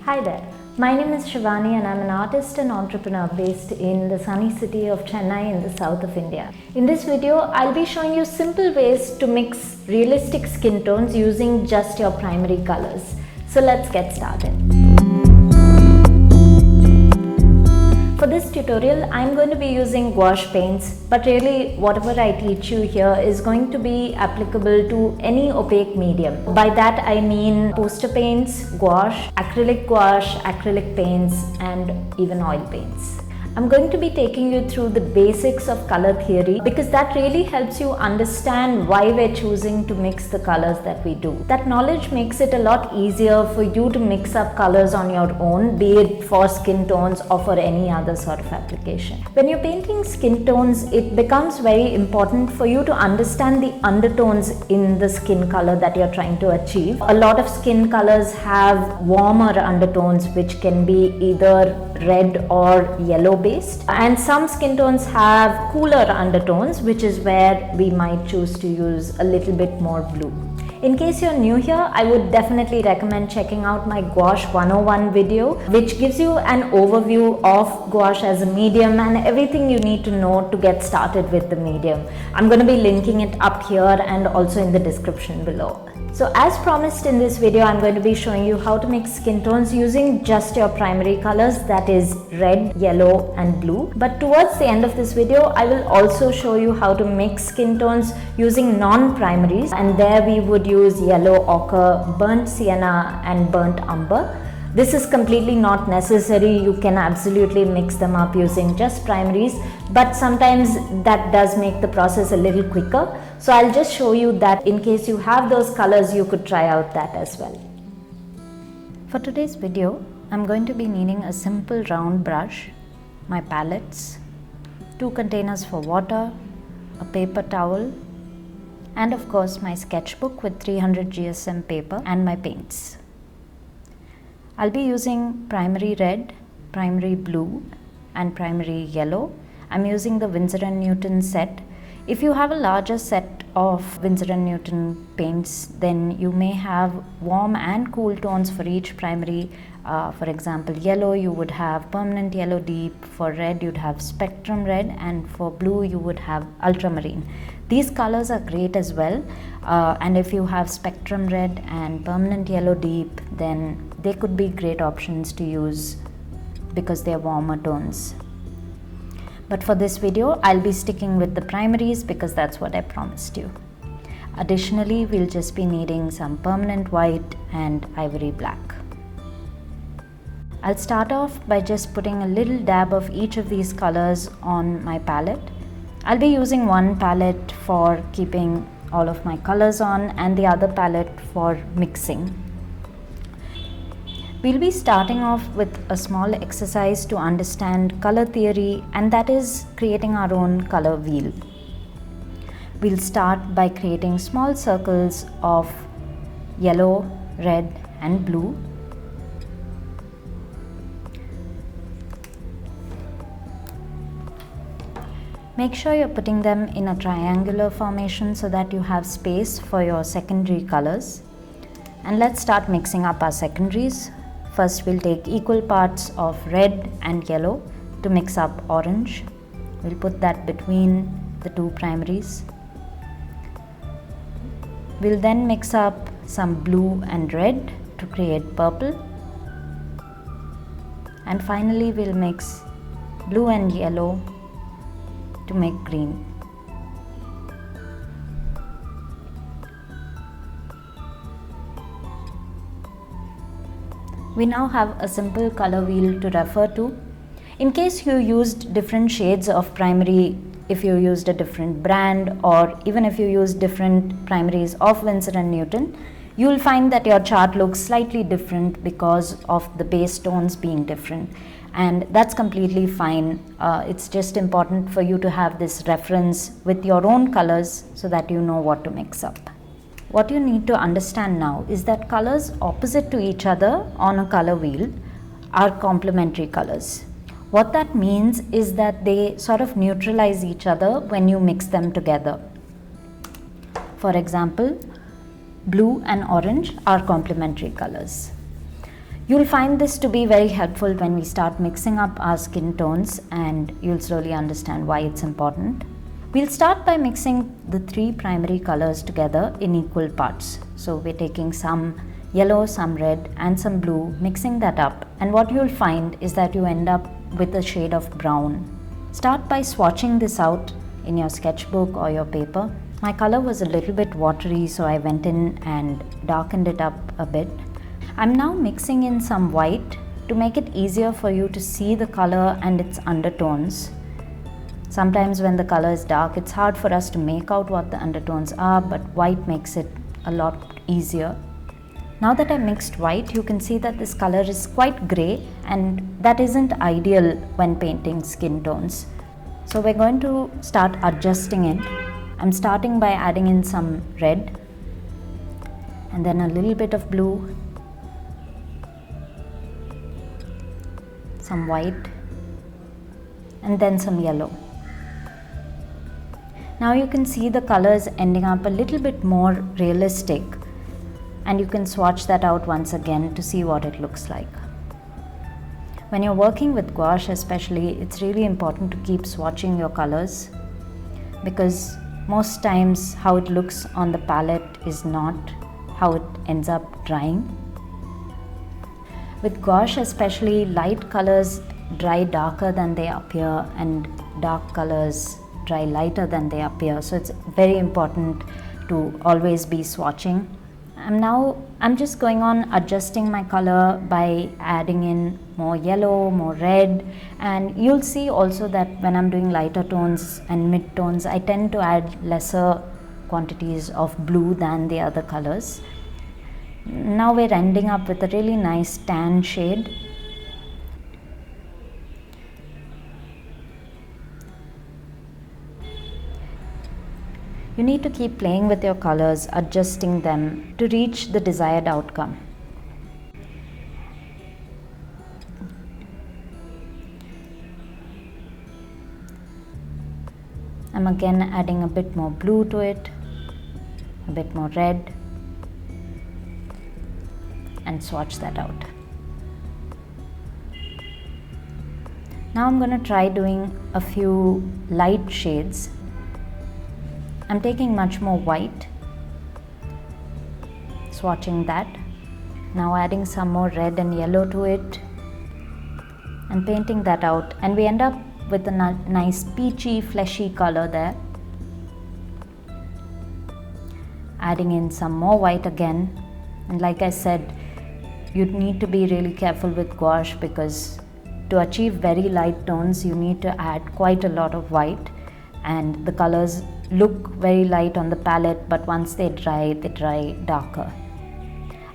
Hi there, my name is Shivani and I'm an artist and entrepreneur based in the sunny city of Chennai in the south of India. In this video, I'll be showing you simple ways to mix realistic skin tones using just your primary colors. So let's get started. For this tutorial, I'm going to be using gouache paints, but really whatever I teach you here is going to be applicable to any opaque medium. By that I mean poster paints, gouache, acrylic paints, and even oil paints. I'm going to be taking you through the basics of color theory because that really helps you understand why we're choosing to mix the colors that we do. That knowledge makes it a lot easier for you to mix up colors on your own, be it for skin tones or for any other sort of application. When you're painting skin tones, it becomes very important for you to understand the undertones in the skin color that you're trying to achieve. A lot of skin colors have warmer undertones which can be either red or yellow based, and some skin tones have cooler undertones, which is where we might choose to use a little bit more blue. In case you're new here, I would definitely recommend checking out my Gouache 101 video, which gives you an overview of gouache as a medium and everything you need to know to get started with the medium. I'm going to be linking it up here and also in the description below. So as promised in this video, I'm going to be showing you how to mix skin tones using just your primary colors, that is red, yellow and blue. But towards the end of this video, I will also show you how to mix skin tones using non-primaries, and there we would use yellow ochre, burnt sienna and burnt umber. This is completely not necessary. You can absolutely mix them up using just primaries, but sometimes that does make the process a little quicker. So I'll just show you that in case you have those colors, you could try out that as well. For today's video, I'm going to be needing a simple round brush, my palettes, 2 containers for water, a paper towel, and of course my sketchbook with 300 GSM paper and my paints. I'll be using primary red, primary blue and primary yellow. I'm using the Winsor & Newton set. If you have a larger set of Winsor & Newton paints, then you may have warm and cool tones for each primary. For example, yellow, you would have permanent yellow deep. For red, you'd have spectrum red, and for blue, you would have ultramarine. These colors are great as well, and if you have spectrum red and permanent yellow deep, then they could be great options to use because they're warmer tones. But for this video, I'll be sticking with the primaries because that's what I promised you. Additionally, we'll just be needing some permanent white and ivory black. I'll start off by just putting a little dab of each of these colors on my palette. I'll be using one palette for keeping all of my colors on and the other palette for mixing. We'll be starting off with a small exercise to understand color theory, and that is creating our own color wheel. We'll start by creating small circles of yellow, red and blue. Make sure you're putting them in a triangular formation so that you have space for your secondary colors. And let's start mixing up our secondaries. First, we'll take equal parts of red and yellow to mix up orange. We'll put that between the 2 primaries. We'll then mix up some blue and red to create purple. And finally, we'll mix blue and yellow to make green. We now have a simple color wheel to refer to. In case you used different shades of primary, if you used a different brand, or even if you used different primaries of Winsor & Newton, you'll find that your chart looks slightly different because of the base tones being different. And that's completely fine. It's just important for you to have this reference with your own colors so that you know what to mix up. What you need to understand now is that colors opposite to each other on a color wheel are complementary colors. What that means is that they sort of neutralize each other when you mix them together. For example, blue and orange are complementary colors. You'll find this to be very helpful when we start mixing up our skin tones, and you'll slowly understand why it's important. We'll start by mixing the three primary colors together in equal parts. So we're taking some yellow, some red and some blue, mixing that up, and what you'll find is that you end up with a shade of brown. Start by swatching this out in your sketchbook or your paper. My color was a little bit watery, so I went in and darkened it up a bit. I'm now mixing in some white to make it easier for you to see the color and its undertones. Sometimes when the color is dark, it's hard for us to make out what the undertones are, but white makes it a lot easier. Now that I mixed white, you can see that this color is quite grey, and that isn't ideal when painting skin tones. So we're going to start adjusting it. I'm starting by adding in some red and then a little bit of blue, some white and then some yellow. Now you can see the colors ending up a little bit more realistic, and you can swatch that out once again to see what it looks like. When you're working with gouache especially, it's really important to keep swatching your colors, because most times how it looks on the palette is not how it ends up drying. With gouache especially, light colors dry darker than they appear and dark colors dry lighter than they appear, so it's very important to always be swatching. I'm just going on adjusting my color by adding in more yellow, more red, and you'll see also that when I'm doing lighter tones and mid tones, I tend to add lesser quantities of blue than the other colors. Now we're ending up with a really nice tan shade. You need to keep playing with your colors, adjusting them to reach the desired outcome. I'm again adding a bit more blue to it, a bit more red, and swatch that out. Now I'm going to try doing a few light shades. I'm taking much more white, swatching that, now adding some more red and yellow to it and painting that out, and we end up with a nice peachy fleshy color there. Adding in some more white again, and like I said, you need to be really careful with gouache, because to achieve very light tones you need to add quite a lot of white, and the colors look very light on the palette, but once they dry darker.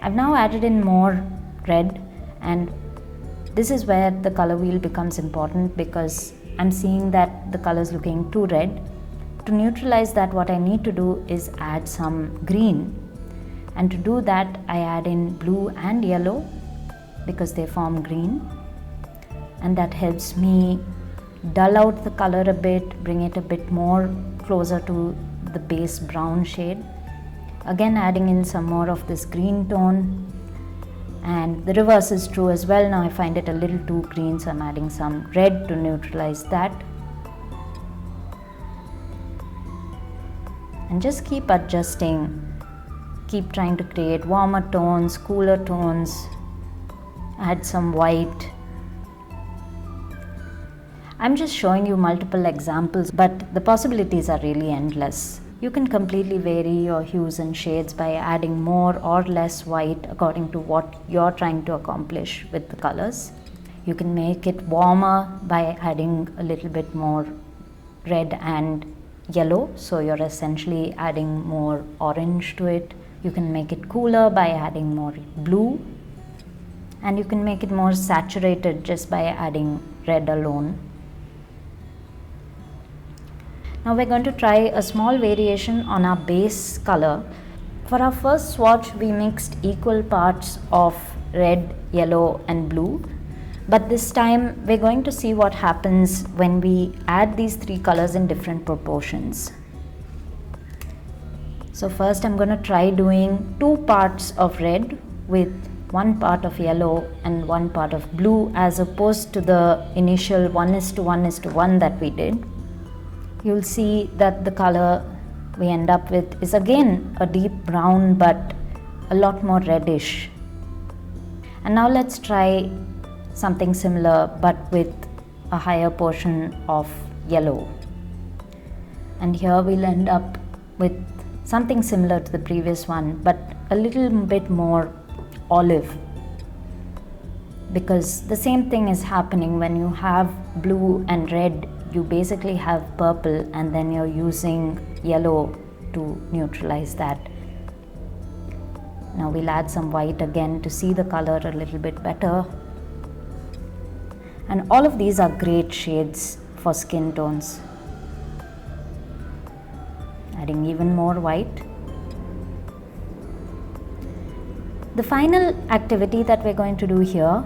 I've now added in more red, and this is where the color wheel becomes important, because I'm seeing that the color is looking too red. To neutralize that, what I need to do is add some green, and to do that I add in blue and yellow because they form green, and that helps me dull out the color a bit, bring it a bit more closer to the base brown shade. Again adding in some more of this green tone, and the reverse is true as well. Now I find it a little too green, so I'm adding some red to neutralize that, and just keep adjusting, keep trying to create warmer tones, cooler tones, add some white. I'm just showing you multiple examples, but the possibilities are really endless. You can completely vary your hues and shades by adding more or less white according to what you're trying to accomplish with the colors. You can make it warmer by adding a little bit more red and yellow, so you're essentially adding more orange to it. You can make it cooler by adding more blue, and you can make it more saturated just by adding red alone. Now we're going to try a small variation on our base color. For our first swatch, we mixed equal parts of red, yellow and blue, but this time we're going to see what happens when we add these three colors in different proportions. So first I'm going to try doing 2 parts of red with one part of yellow and one part of blue, as opposed to the initial 1:1:1 that we did, you'll see that the color we end up with is again a deep brown but a lot more reddish. And now let's try something similar but with a higher portion of yellow. And here we'll end up with something similar to the previous one, but a little bit more olive, because the same thing is happening when you have blue and red. You basically have purple, and then you're using yellow to neutralize that. Now we'll add some white again to see the color a little bit better. And all of these are great shades for skin tones. Adding even more white. The final activity that we're going to do here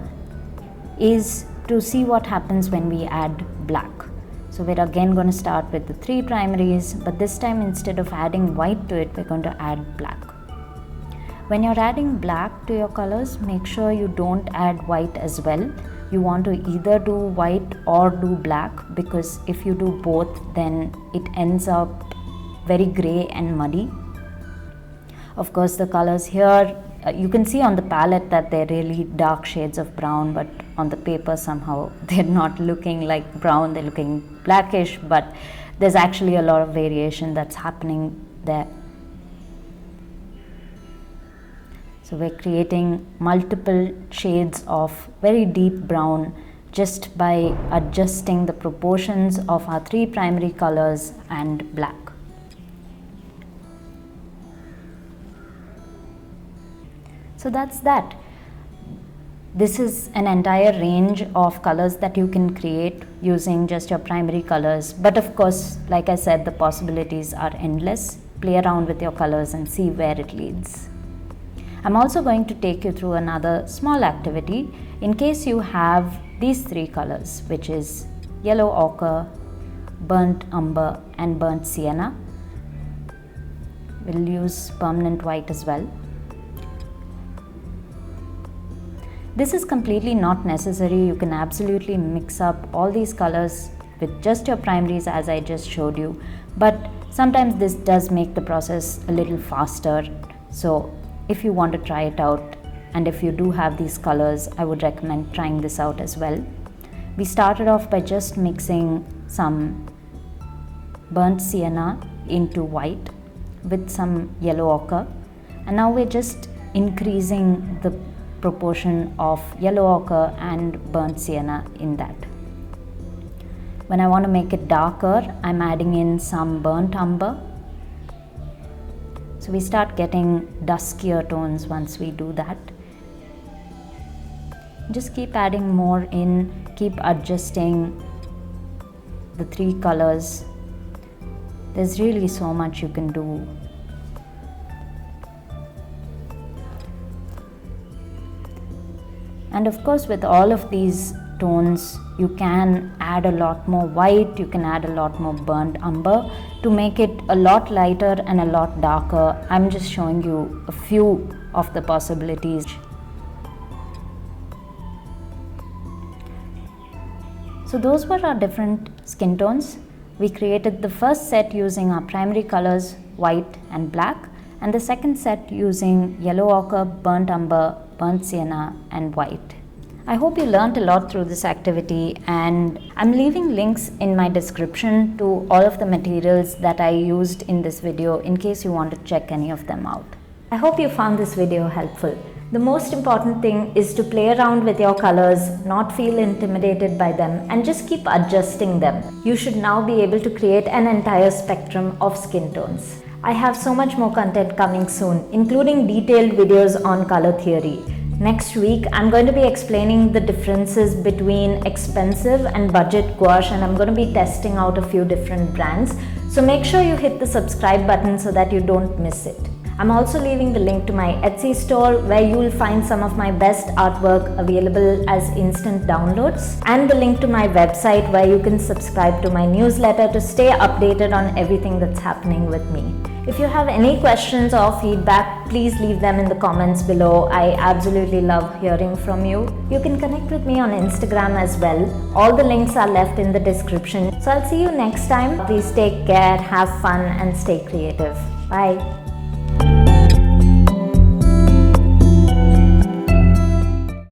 is to see what happens when we add black. So we're again going to start with the 3 primaries, but this time instead of adding white to it, we're going to add black. When you're adding black to your colors, make sure you don't add white as well. You want to either do white or do black, because if you do both, then it ends up very gray and muddy. Of course, the colors here, you can see on the palette that they're really dark shades of brown, but on the paper somehow they're not looking like brown, they're looking blackish, but there's actually a lot of variation that's happening there. So we're creating multiple shades of very deep brown just by adjusting the proportions of our 3 primary colors and black. So that's that. This is an entire range of colors that you can create using just your primary colors. But of course, like I said, the possibilities are endless. Play around with your colors and see where it leads. I'm also going to take you through another small activity in case you have these 3 colors, which is yellow ochre, burnt umber and burnt sienna. We'll use permanent white as well. This is completely not necessary. You can absolutely mix up all these colors with just your primaries as I just showed you, but sometimes this does make the process a little faster. So if you want to try it out, and if you do have these colors, I would recommend trying this out as well. We started off by just mixing some burnt sienna into white with some yellow ochre, and now we're just increasing the proportion of yellow ochre and burnt sienna in that. When I want to make it darker, I'm adding in some burnt umber. So we start getting duskier tones once we do that. Just keep adding more in, keep adjusting the 3 colors. There's really so much you can do. And of course, with all of these tones, you can add a lot more white, you can add a lot more burnt umber to make it a lot lighter and a lot darker. I'm just showing you a few of the possibilities. So those were our different skin tones. We created the first set using our primary colors, white and black, and the second set using yellow ochre, burnt umber, burnt sienna and white. I hope you learned a lot through this activity, and I'm leaving links in my description to all of the materials that I used in this video in case you want to check any of them out. I hope you found this video helpful. The most important thing is to play around with your colors, not feel intimidated by them, and just keep adjusting them. You should now be able to create an entire spectrum of skin tones. I have so much more content coming soon, including detailed videos on color theory. Next week, I'm going to be explaining the differences between expensive and budget gouache, and I'm going to be testing out a few different brands. So make sure you hit the subscribe button so that you don't miss it. I'm also leaving the link to my Etsy store where you will find some of my best artwork available as instant downloads, and the link to my website where you can subscribe to my newsletter to stay updated on everything that's happening with me. If you have any questions or feedback, please leave them in the comments below. I absolutely love hearing from you. You can connect with me on Instagram as well. All the links are left in the description. So I'll see you next time. Please take care, have fun and stay creative. Bye.